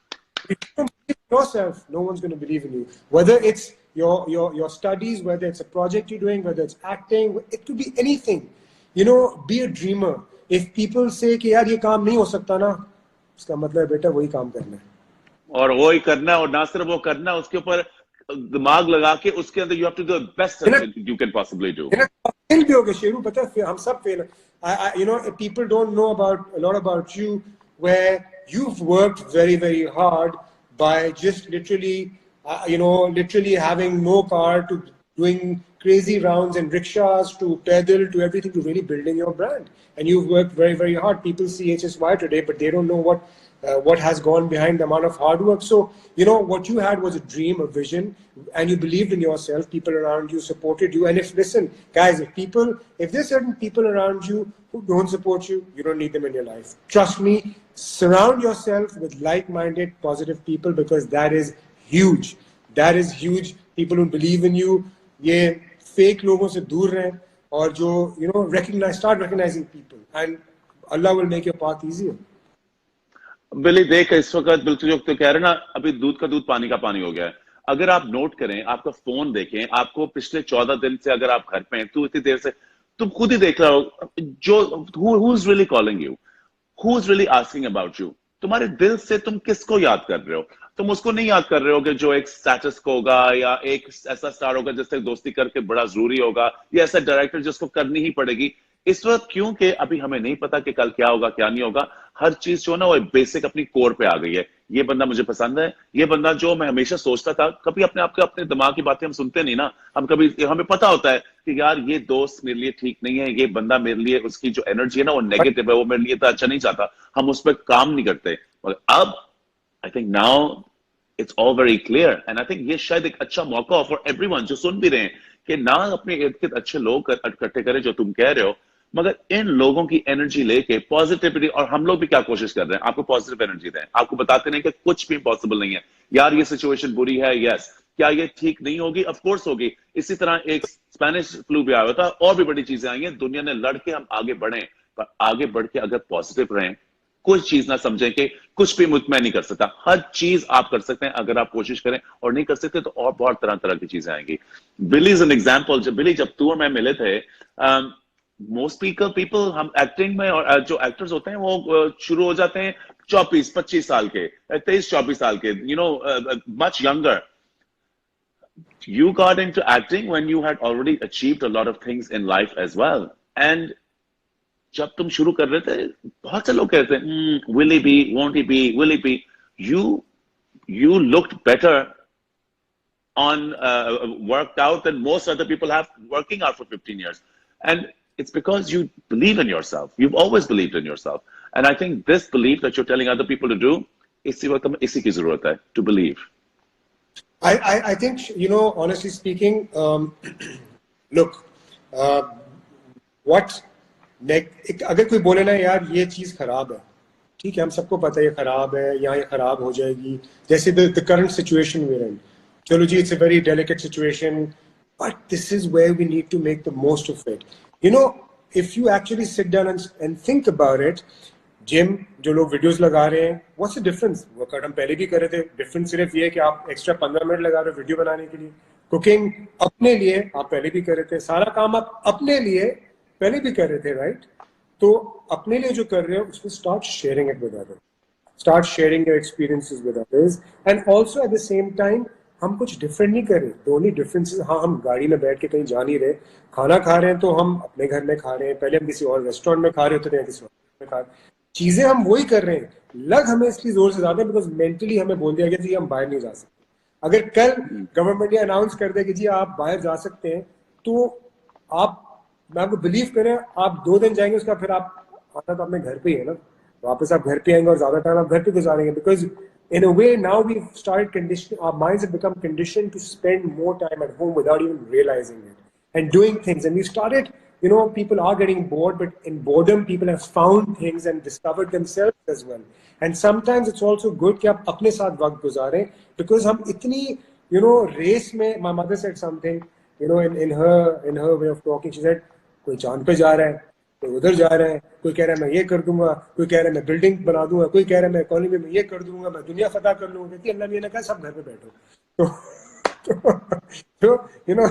If you don't believe in yourself, no one's going to believe in you. Whether it's your studies, whether it's a project you're doing, whether it's acting, it could be anything. You know, be a dreamer. If people say कि यार ये काम नहीं हो सकता ना, उसका मतलब बेटा वही काम करना है. और वही करना, और ना सिर्फ वो करना, उसके ऊपर दिमाग लगा के उसके अंदर you have to do the best you can possibly do. Fail भी हो गए शेरू, पता है हम सब fail. You know, people don't know a lot about you, where you've worked very hard by just literally you know, literally having no car, to doing crazy rounds and rickshaws, to pedal, to everything, to really building your brand. And you've worked very hard. People see HSY today, but they don't know what has gone behind the amount of hard work. So, you know, what you had was a dream, a vision, and you believed in yourself. People around you supported you. And listen, guys, if there's certain people around you who don't support you, you don't need them in your life. Trust me, surround yourself with like-minded, positive people, because that is huge. That is huge. People who believe in you, ये fake लोगों से दूर रहें, और जो, you know, start recognizing people, and Allah will make your path easier. बिली देख, इस वक्त बिल्कुल जो तो कह रहे ना, अभी दूध का दूध पानी का पानी हो गया है. अगर आप नोट करें, आपका फोन देखें, आपको पिछले 14 दिन से अगर आप घर पे हैं, तो इतनी देर से तुम खुद ही देख रहे हो, जो who is really calling you, who is really asking about you. तुम्हारे दिल से तुम किसको याद कर रहे हो? तुम उसको नहीं याद कर रहे हो कि जो एक स्टेटस को होगा, या एक ऐसा स्टार होगा जिससे दोस्ती करके बड़ा जरूरी होगा, या ऐसा डायरेक्टर जिसको करनी ही पड़ेगी. इस वक्त क्योंकि अभी हमें नहीं पता कि कल क्या होगा क्या नहीं होगा. हर चीज जो ना वो बेसिक अपनी कोर पे आ गई है. ये बंदा मुझे पसंद है, ये बंदा जो मैं हमेशा सोचता था, कभी अपने आप के अपने दिमाग की बातें हम सुनते नहीं ना. हम कभी, हमें पता होता है कि यार ये दोस्त मेरे लिए ठीक नहीं है, ये बंदा मेरे लिए, उसकी जो एनर्जी है ना वो नेगेटिव है, वो मेरे लिए तो अच्छा नहीं चाहता, हम उस पर काम नहीं करते. अब I think now It's all very clear. And I think ये शायद एक अच्छा मौका हो for everyone जो सुन भी रहे हैं कि ना अपने इर्द गिर्द अच्छे लोग इकट्ठे करें जो तुम कह रहे हो, मगर इन लोगों की एनर्जी लेके पॉजिटिविटी, और हम लोग भी क्या कोशिश कर रहे हैं, आपको पॉजिटिव एनर्जी दें, आपको बताते नहीं कि कुछ भी इम्पॉसिबल नहीं है यार, ये सिचुएशन बुरी है, यस, क्या ये ठीक नहीं होगी, ऑफ कोर्स होगी। इसी तरह एक स्पेनिश फ्लू भी आया था, और भी बड़ी चीजें आई हैं, दुनिया ने लड़ के हम आगे बढ़े, पर आगे बढ़ के अगर पॉजिटिव रहें, कुछ चीज ना समझें कि कुछ भी मुझ में नहीं कर सकता, हर चीज आप कर सकते हैं अगर आप कोशिश करें, और नहीं कर सकते तो और बहुत तरह तरह की चीजें आएंगी। बिली इज एन एग्जाम्पल। बिली, जब तू और मैं मिले थे, मोस्ट पीपल हम एक्टिंग में, और जो एक्टर्स होते हैं वो शुरू हो जाते हैं 24-25 साल के, 23-24 साल के, you know, much younger. You got into acting when you had already achieved a lot of things in life as well. And जब तुम शुरू कर रहे थे, बहुत से लोग कहते हैं will he be, won't he be, will he be? You looked better on worked out than most other people have working out for 15 years, and it's because you believe in yourself. You've always believed in yourself, and I think this belief that you're telling other people to do, इसी की जरूरत है, to believe. I think, you know, honestly speaking, look, what अगर कोई बोले ना यार ये चीज खराब है, ठीक है, हम सबको पता है ये खराब है या ये खराब हो जाएगी, जैसे the current situation we're in, चलो जी, it's a very delicate situation, but this is where we need to make the most of it. You know, if you actually sit down and think about it, gym जो लोग videos लगा रहे हैं, what's the difference? Workout हम पहले भी कर रहे थे, डिफरेंस सिर्फ ये है कि आप एक्स्ट्रा 15 मिनट लगा रहे हो वीडियो बनाने के लिए। कुकिंग अपने लिए आप पहले भी कर रहे थे, सारा काम आप अपने लिए पहले भी कर रहे थे, राइट? तो अपने लिए जो कर रहे हो उसमें start sharing it with others, start sharing your experiences with others, and also at the same time हम कुछ डिफरेंट नहीं कर रहे। द ओनली डिफरेंस इज, हाँ, हम गाड़ी में बैठ के कहीं जा नहीं रहे, खाना खा रहे हैं तो हम अपने घर में खा रहे हैं, पहले हम किसी और रेस्टोरेंट में खा रहे होते थे, किसी और में खा रहे, चीजें हम वही कर रहे हैं, लग हमें इसलिए जोर से ज्यादा बिकॉज मेंटली हमें बोल दिया गया जी हम बाहर नहीं जा सकते। अगर कल गवर्नमेंट ये अनाउंस कर दे कि जी आप बाहर जा सकते हैं, तो आप, मैं आपको बिलीव करें, आप 2 दिन जाएंगे, उसका फिर आप आना तो अपने घर पे ही है ना, वापस आप घर पे आएंगे और ज्यादा टाइम आप घर पे गुजारेंगे, because in a way now we've started conditioning, our minds have become conditioned to spend more time at home without even realizing it and doing things, and we started, you know, people are getting bored, but in boredom people have found things and discovered themselves as well, and sometimes it's also good कि आप अपने साथ वक्त गुजारें, because हम इतनी, you know, race में, my mother said something, you know, in her way of talking, she said कोई चांद पे जा रहा है, कोई उधर जा रहा है, कोई कह रहा है मैं ये कर दूंगा, कोई कह रहा है मैं बिल्डिंग बना दूंगा, कोई कह रहा है मैं इकोनॉमी में ये कर दूंगा, मैं दुनिया फतह कर लूंगा, कहती अल्लाह ने कहा सब घर पे बैठो। So you know,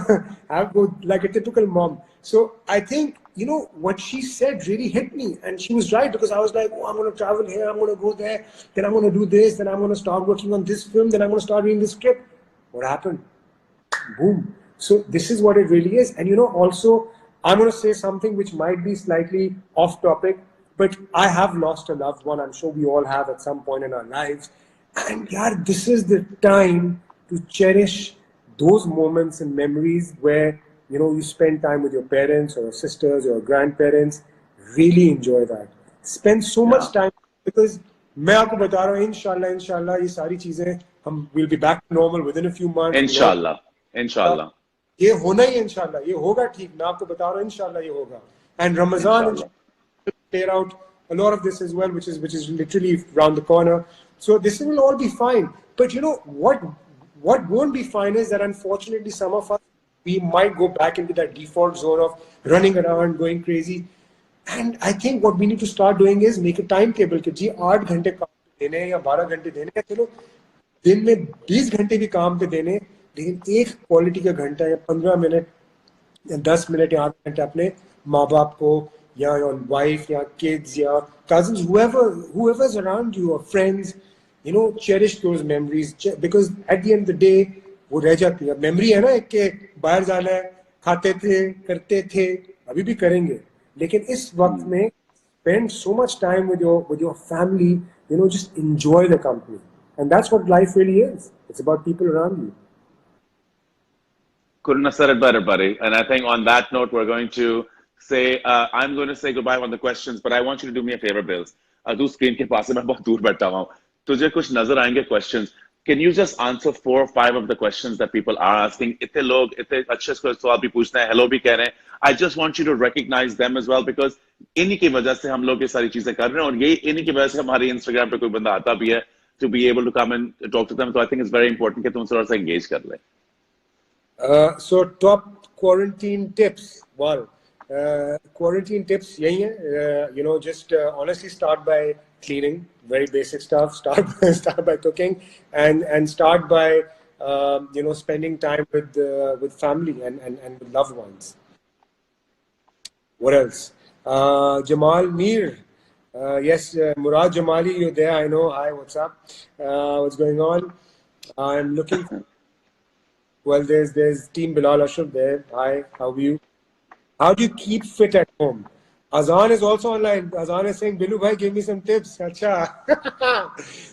I've go like a typical mom. So I think, you know, what she said really hit me, and she was right, because I was like, oh, I'm going to travel here, I'm going to go there, then I'm going to do this, then I'm going to start working on this film, then I'm going to start reading this script. What happened? Boom. So this is what it really is. And you know, also, I'm going to say something which might be slightly off topic, but I have lost a loved one. I'm sure we all have at some point in our lives. And yeah, this is the time to cherish those moments and memories where, you know, you spend time with your parents or your sisters or your grandparents. Really enjoy that. Spend so much time, because मैं आपको बता रहा हूँ, इंशाल्लाह ये सारी चीजें हम will be back to normal within a few months. इंशाल्लाह ये होना ही, इंशाल्लाह ये होगा, ठीक, मैं आपको बता रहा हूँ, इंशाल्लाह ये होगा. And Ramadan clear out a lot of this as well, which is literally around the corner. So this will all be fine. But you know what won't be fine is that unfortunately some of us, we might go back into that default zone of running around, going crazy. And I think what we need to start doing is make a timetable कि जी 8 घंटे काम पे देने या 12 घंटे देने हैं, चलो दिन में 20 घंटे भी काम पे देने, लेकिन एक क्वालिटी का घंटा या 15 मिनट या 10 मिनट या आधा घंटा अपने माँ बाप को या your wife या kids या cousins, whoever's around you, or friends, you know, cherish those memories, because at the end of the day वो रह जाती है. मेमोरी है ना एक के बाहर जाना है, खाते थे, करते थे, अभी भी करेंगे, लेकिन इस वक्त में spend so much time with your family, you know, just enjoy the company, and that's what life really is. It's about people around you. Couldn't have said it better, buddy. And I think on that note, we're going to say, I'm going to say goodbye on the questions, but I want you to do me a favor, Bills. तू screen के पास है, मैं बहुत दूर बैठा हुआ हूँ, तुझे कुछ नजर आएंगे questions can you just answer 4 or 5 of the questions that people are asking? इतने लोग इतने अच्छे सवाल भी पूछते हैं, hello भी कह रहे हैं. I just want you to recognize them as well, because इन्हीं की वजह से हम लोग ये सारी चीजें कर रहे हैं, और ये इन्हीं की वजह से हमारे Instagram पे कोई बंदा आता भी है to be able to come and talk to them. So I think it's very important कि तुम थोड़ा सा engage कर ले. So top quarantine tips. Well, quarantine tips यही है. You know, just honestly start by cleaning, very basic stuff. Start by cooking, and start by you know, spending time with family and with loved ones. What else? Jamal Mir. Yes, Murad Jamali, you're there. I know. Hi, what's up? What's going on? I'm looking. Well, there's Team Bilal Ashraf there. Hi, how are you? How do you keep fit at home? Azan is also online. Azan is saying, Bilu bhai, give me some tips. Acha.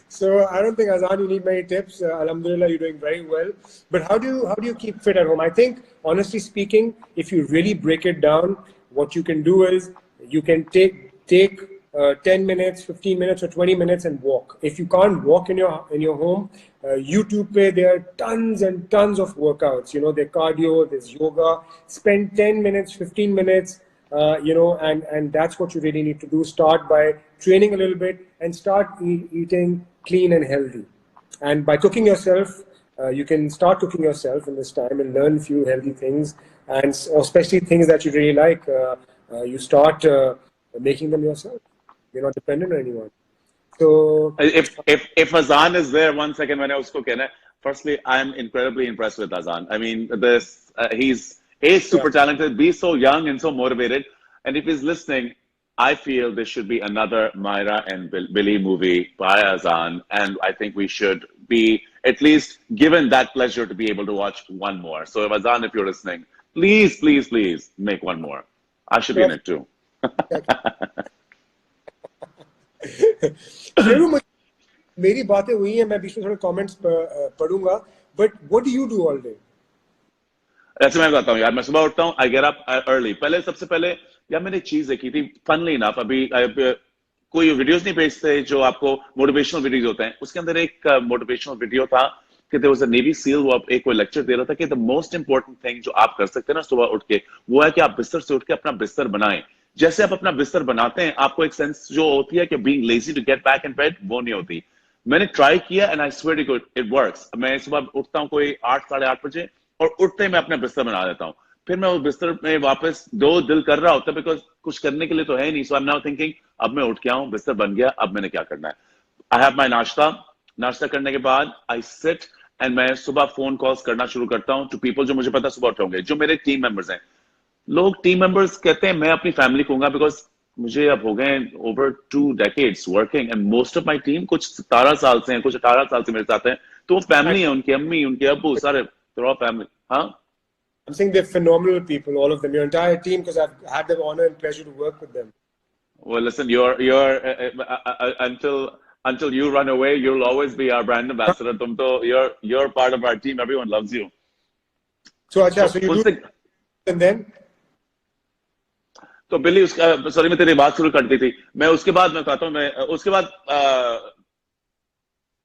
So I don't think, Azan, you need many tips. Alhamdulillah, you're doing very well. But how do you keep fit at home? I think, honestly speaking, if you really break it down, what you can do is you can take 10 minutes, 15 minutes, or 20 minutes and walk. If you can't walk in your home, YouTube pe there are tons and tons of workouts. You know, there's cardio, there's yoga. Spend 10 minutes, 15 minutes. You know, and that's what you really need to do. Start by training a little bit and start eating clean and healthy. And by cooking yourself, you can start cooking yourself in this time and learn a few healthy things, and especially things that you really like. You start making them yourself. You're not dependent on anyone. So if Azan is there, 1 second, when I was cooking, firstly, I'm incredibly impressed with Azan. I mean, he's A, super talented, B, so young and so motivated. And if he's listening, I feel there should be another Myra and Billy movie by Azan. And I think we should be at least given that pleasure to be able to watch one more. So if Azan, if you're listening, please, please, please make one more. I should be in it too. मेरी बातें हुई हैं, मैं बीच में थोड़े comments पढ़ूंगा, but what do you do all day? ऐसे मैं बताता हूँ यार, मैं सुबह उठता हूँ, I get up early. पहले सबसे पहले यार मैंने एक चीज देखी थी, funnily enough, अभी कोई वीडियोस नहीं भेजते जो आपको मोटिवेशनल वीडियोस होते हैं, उसके अंदर एक मोटिवेशनल वीडियो था कि there was a Navy SEAL, वो एक कोई लेक्चर दे रहा था कि the most important thing जो आप कर सकते हैं ना सुबह उठ के, वो है कि आप बिस्तर से उठ के अपना बिस्तर बनाएं. जैसे आप अपना बिस्तर बनाते हैं, आपको एक सेंस जो होती है कि being lazy to get back in bed, वो नहीं होती. मैंने ट्राई किया and I swear to God, it works. मैं सुबह उठता हूँ कोई 8, साढ़े 8 बजे, और उठते ही मैं अपना बिस्तर बना देता हूँ. फिर मैं उस बिस्तर में वापस दो दिल कर रहा होता है, बिकॉज कुछ करने के लिए तो है नहीं. सो आई एम नाउ थिंकिंग, अब मैं उठ के आऊँ, बिस्तर बन गया, अब मैंने क्या करना है. आई हैव माई नाश्ता करने के बाद आई सिट एंड मैं सुबह फोन कॉल्स करना शुरू करता हूँ टू पीपल जो मुझे पता सुबह उठोगे, जो मेरे टीम मेंबर्स हैं. लोग टीम मेंबर्स कहते हैं मैं अपनी फैमिली कहूंगा, बिकॉज मुझे अब हो गए over 2 decades working and most of my team कुछ 17 साल से हैं, कुछ 18 साल से मेरे साथ हैं, तो वो फैमिली है, उनकी अम्मी, उनके अब्बू, सारे फैमिली. हाँ, I'm saying they're phenomenal people, all of them, your entire team, because I've had the honor and pleasure to work with them. Well, listen, you're until you run away, you'll always be our brand ambassador. You're part of our team. Everyone loves you. So you do, and then. तो बिल्ली sorry मैं तेरी बात शुरू कर दी थी. मैं उसके बाद मैं कहता हूँ, मैं उसके बाद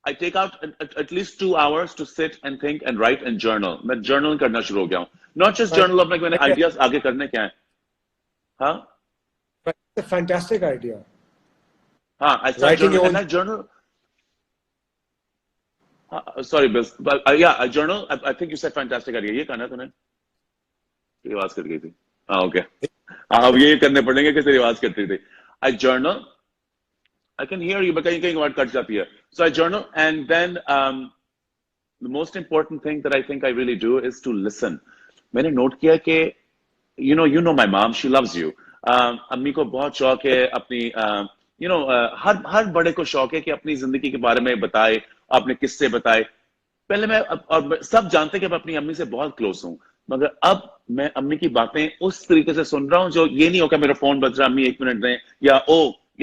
I take out at least 2 hours to sit and think and write and journal. मैं journal करना शुरू हो गया हूँ. Not just journal of like मैंने ideas आगे करने क्या है. हाँ? That's a fantastic idea. हाँ, I start journal and I journal. Sorry, Bill. But yeah, I journal. I think you said fantastic idea. ये करना तूने? ये आवाज कट गई थी. हाँ, okay. अब ये करने पड़ेंगे कि तेरी आवाज कट रही थी. I journal. I can hear you, but कहीं वर्ड कट जाती है. So I journal, and then the most important thing that I think I really do is to listen. मैंने नोट किया कि you know my mom, she loves you. अम्मी को बहुत शौक है अपनी हर बड़े को शौक है कि अपनी जिंदगी के बारे में बताए, अपने किस्से बताए. पहले मैं और सब जानते हैं कि मैं अपनी अम्मी से बहुत क्लोज हूँ, मगर अब मैं अम्मी की बातें उस तरीके से सुन रहा हूँ जो ये नहीं होगा मेरा फोन बज रहा, अम्मी 1 मिनट दें, या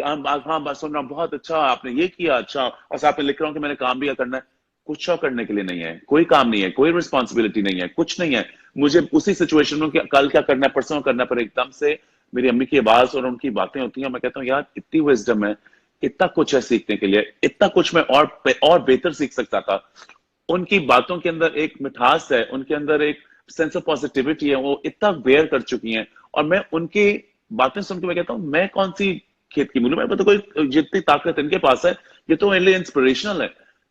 हाँ बात सुन रहा हूँ, बहुत अच्छा आपने ये किया, अच्छा, और साथ में लिख रहा हूँ कि मैंने काम भी करना है. कुछ और करने के लिए नहीं है, कोई काम नहीं है, कोई रिस्पॉन्सिबिलिटी नहीं है, कुछ नहीं है. मुझे उसी सिचुएशन में कल क्या करना है, परसों करना है, पर एकदम से मेरी अम्मी की आवाज और उनकी बातें होती हैं. मैं कहता हूँ यार इतनी विजडम है, इतना कुछ है सीखने के लिए, इतना कुछ मैं और बेहतर सीख सकता था. उनकी बातों के अंदर एक मिठास है, उनके अंदर एक सेंस ऑफ पॉजिटिविटी है, वो इतना बेयर कर चुकी हैं। और मैं उनकी बातें सुन के मैं कहता हूँ, मैं कौन सी खेत की मूली, मेरे पास तो कोई जितनी ताकत इनके पास है, ये तो मेरे लिए इंस्पिरेशनल है।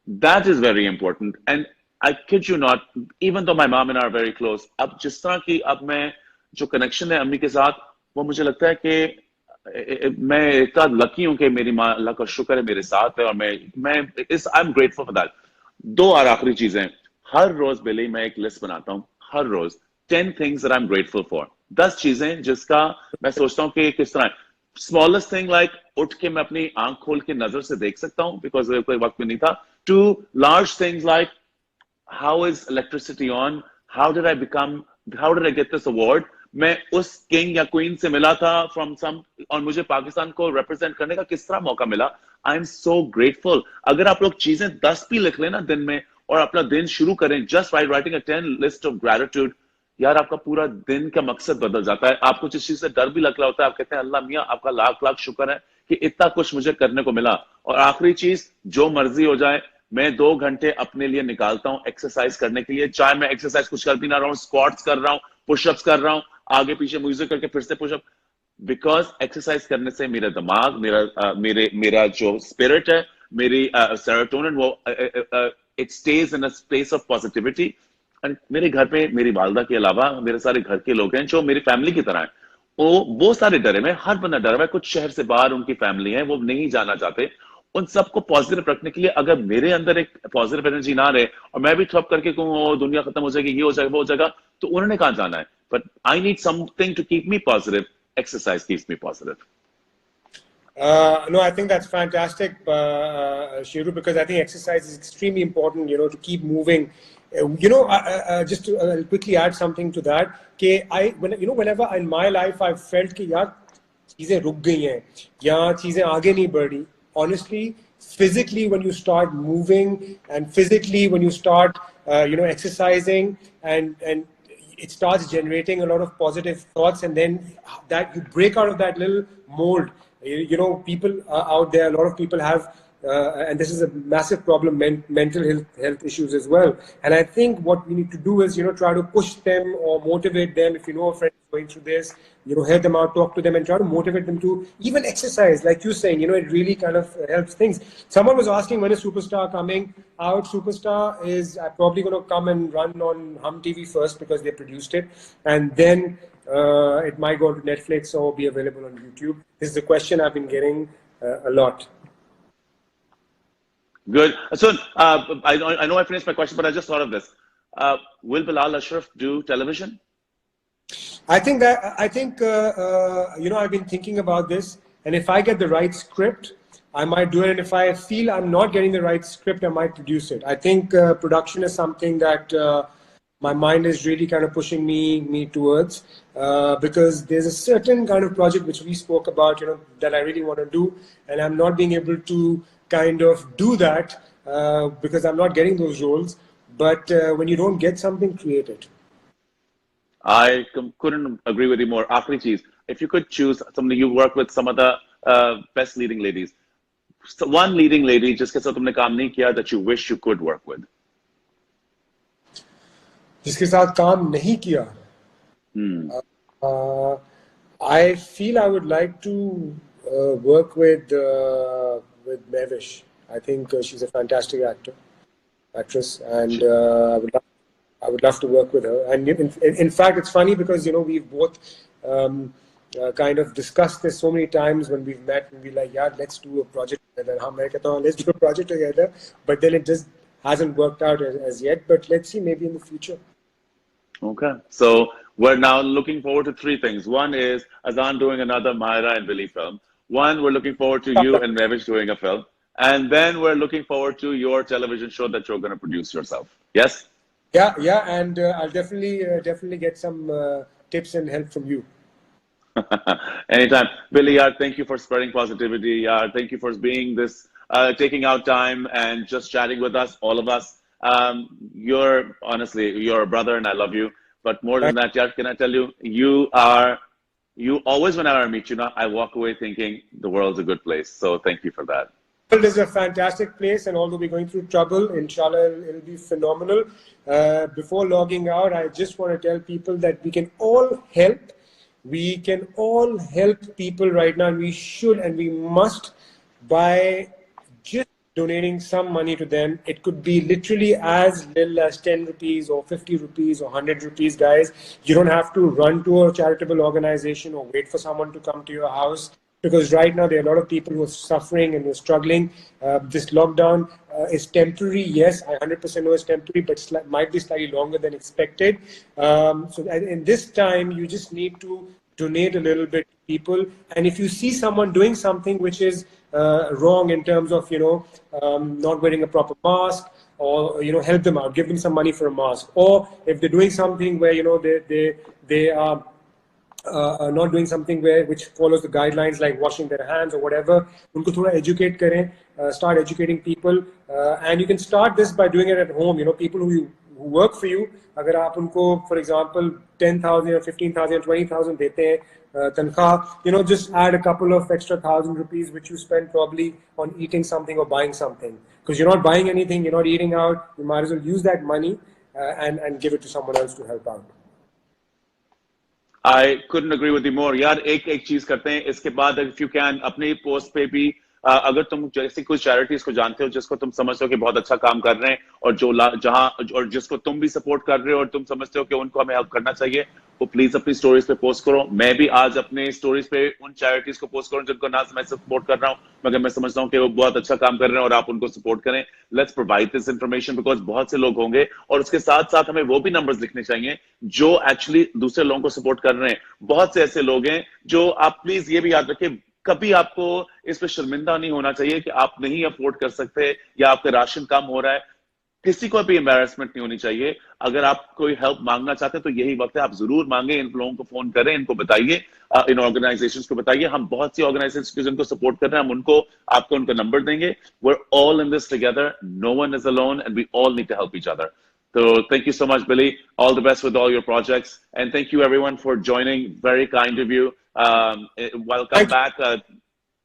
That is very important. And I kid you not, even though my mom and are very close, अब जिस तरह की अब मैं जो कनेक्शन है अम्मी के साथ, वो मुझे लगता है कि मैं इतना लकी हूं कि मेरी माँ, अल्लाह का शुक्र है, मेरे साथ है। और मैं I am grateful for that. दो और आखिरी चीजें, हर रोज बिली मैं एक लिस्ट बनाता हूँ, हर रोज 10 things that I am grateful for. 10 चीजें जिसका मैं सोचता हूँ कि किस तरह, स्मॉलेस्ट थिंग लाइक उठ के मैं अपनी आंख खोल के नजर से देख सकता हूँ, बिकॉज कोई वक्त में नहीं था, two large things like how is electricity on, how did I become, how did I get this award, मैं उस किंग या क्वीन से मिला था फ्रॉम सम, और मुझे पाकिस्तान को रिप्रेजेंट करने का किस तरह मौका मिला। I am so grateful. अगर आप लोग चीजें 10 भी लिख लेना दिन में और अपना दिन शुरू करें just by writing a 10 list of gratitude, यार आपका पूरा दिन का मकसद बदल जाता है। आपको जिस चीज से डर भी लग रहा होता है, आप कहते हैं अल्लाह मियाँ आपका लाख लाख शुक्र है कि इतना कुछ मुझे करने को मिला। और आखिरी चीज, जो मर्जी हो जाए, मैं 2 घंटे अपने लिए निकालता हूं एक्सरसाइज करने के लिए, चाहे मैं एक्सरसाइज कुछ कर भी ना रहा हूं, स्क्वाट्स कर रहा हूं, पुशअप्स कर रहा हूं, आगे पीछे म्यूजिक करके फिर से पुशअप, बिकॉज एक्सरसाइज करने से मेरा दिमाग, मेरा जो स्पिरिट है, मेरी सेरोटोनिन, वो it stage in a space of positivity. And मेरे घर पे मेरी वालदा के अलावा मेरे सारे घर के लोग हैं जो मेरी फैमिली की तरह हैं। वो सारे डरे हुए, हर बंदा डरा हुआ है। कुछ शहर से बाहर उनकी फैमिली है, वो नहीं जाना चाहते। उन सबको पॉजिटिव रखने के लिए अगर मेरे अंदर एक पॉजिटिव एनर्जी ना रहे और मैं भी ठप करके कहूँ दुनिया खत्म हो जाएगी, ये हो जाएगा, वो हो जाएगा, तो उन्होंने कहाँ जाना है। But I need something to keep me positive. Exercise keeps me positive. No, I think that's fantastic, Shiru, because I think exercise is extremely important, you know, to keep moving. Just to quickly add something to that, whenever in my life I've felt कि यार चीजें रुक गई हैं या चीजें आगे नहीं बढ़ रही, honestly, physically when you start moving and physically when you start, exercising and it starts generating a lot of positive thoughts, and then that you break out of that little mold. People out there, a lot of people have, and this is a massive problem, mental health issues as well. And I think what we need to do is, try to push them or motivate them. If you know a friend is going through this, help them out, talk to them, and try to motivate them to even exercise. Like you're saying, it really kind of helps things. Someone was asking, when is Superstar coming out? Superstar is probably going to come and run on Hum TV first because they produced it, and then it might go to Netflix or be available on YouTube. This is a question I've been getting a lot. Good. So I know I finished my question, but I just thought of this. Will Bilal Ashraf do television? I think I've been thinking about this, and if I get the right script, I might do it. And if I feel I'm not getting the right script, I might produce it. I think production is something that my mind is really kind of pushing me towards, because there's a certain kind of project which we spoke about, that I really want to do, and I'm not being able to kind of do that because I'm not getting those roles. But when you don't get something, create it. I couldn't agree with you more. Aakhri cheez, if you could choose somebody, you work with some of the best leading ladies. So one leading lady जिसके साथ तुमने काम नहीं किया that you wish you could work with. जिसके साथ काम नहीं किया. I feel I would like to work with Mehwish. I think she's a fantastic actress, and I would love to work with her. And in fact, it's funny because we've both kind of discussed this so many times when we've met, and we're like, yeah, let's do a project together. Let's do a project together. But then it just hasn't worked out as yet. But let's see, maybe in the future. Okay, so we're now looking forward to 3 things. One is Azan doing another Mahira and Billy film. One, we're looking forward to you and Mehwish doing a film. And then we're looking forward to your television show that you're going to produce yourself. Yes? Yeah, and I'll definitely get some tips and help from you. Anytime. Billy, thank you for spreading positivity. Thank you for being this, taking out time and just chatting with us, all of us. You're a brother and I love you. But more than that, can I tell you, you always, whenever I meet you now, I walk away thinking the world's a good place. So thank you for that. World is a fantastic place, and although we're going through trouble, inshallah, it'll be phenomenal. Before logging out, I just want to tell people that we can all help. We can all help people right now, and we should and we must, by just donating some money to them. It could be literally as little as 10 rupees or 50 rupees or 100 rupees, guys. You don't have to run to a charitable organization or wait for someone to come to your house. Because right now there are a lot of people who are suffering and who are struggling. This lockdown is temporary. Yes, I 100% know it's temporary, but might be slightly longer than expected. So in this time, you just need to donate a little bit to people. And if you see someone doing something which is wrong in terms of, not wearing a proper mask, or, help them out, give them some money for a mask. Or if they're doing something where, they are not doing something which follows the guidelines like washing their hands or whatever, unko thoda educate kare, start educating people, and you can start this by doing it at home. People who work for you, agar aap unko, for example, 10,000 or 15,000, 20,000 dete hain tankha, just add a couple of extra 1,000 rupees which you spend probably on eating something or buying something, because you're not buying anything, you're not eating out. You might as well use that money and give it to someone else to help out. I couldn't agree with you more. यार एक चीज करते हैं, इसके बाद if you can अपने post पे भी अगर तुम जैसे कुछ चैरिटीज को जानते हो जिसको तुम समझते हो कि बहुत अच्छा काम कर रहे हैं और और जिसको तुम भी सपोर्ट कर रहे हो और तुम समझते हो कि उनको हमें हेल्प करना चाहिए, वो प्लीज अपनी स्टोरीज पे पोस्ट करो. मैं भी आज अपने स्टोरीज पे उन चैरिटीज को पोस्ट करूं जिनको ना मैं सपोर्ट कर रहा हूं, मगर मैं समझता हूं कि वो बहुत अच्छा काम कर रहे हैं और आप उनको सपोर्ट करें. Let's provide this information, because बहुत से लोग होंगे और उसके साथ साथ हमें वो भी नंबर्स लिखने चाहिए जो एक्चुअली दूसरे लोगों को सपोर्ट कर रहे हैं. बहुत से ऐसे लोग हैं जो, आप प्लीज ये भी याद रखें, कभी आपको इस पे शर्मिंदा नहीं होना चाहिए कि आप नहीं अफोर्ड कर सकते या आपका राशन कम हो रहा है. किसी को भी एम्बैरेसमेंट नहीं होनी चाहिए. अगर आप कोई हेल्प मांगना चाहते हैं तो यही वक्त है, आप जरूर मांगे. इन लोगों को फोन करें, इनको बताइए, इन ऑर्गेनाइजेशंस को बताइए. हम बहुत सी ऑर्गेनाइजेशंस जिनको सपोर्ट कर रहे हैं, हम आपको उनका नंबर देंगे. We're all in this together. No one is alone, and we all need to help each other. So thank you so much, Billy. All the best with all your projects, and thank you everyone for joining. Very kind of you. Welcome back.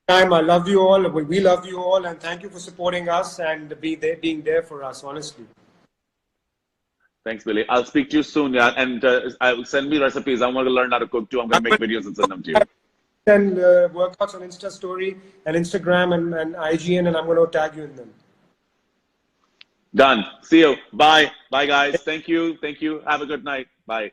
I love you all. We love you all, and thank you for supporting us and being there for us. Honestly. Thanks, Billy. I'll speak to you soon, yeah. And send me recipes. I want to learn how to cook too. I'm going to make videos and send them to you. And workouts on Insta Story and Instagram and IGN, and I'm going to tag you in them. Done. See you. Bye. Bye, guys. Thank you. Thank you. Have a good night. Bye.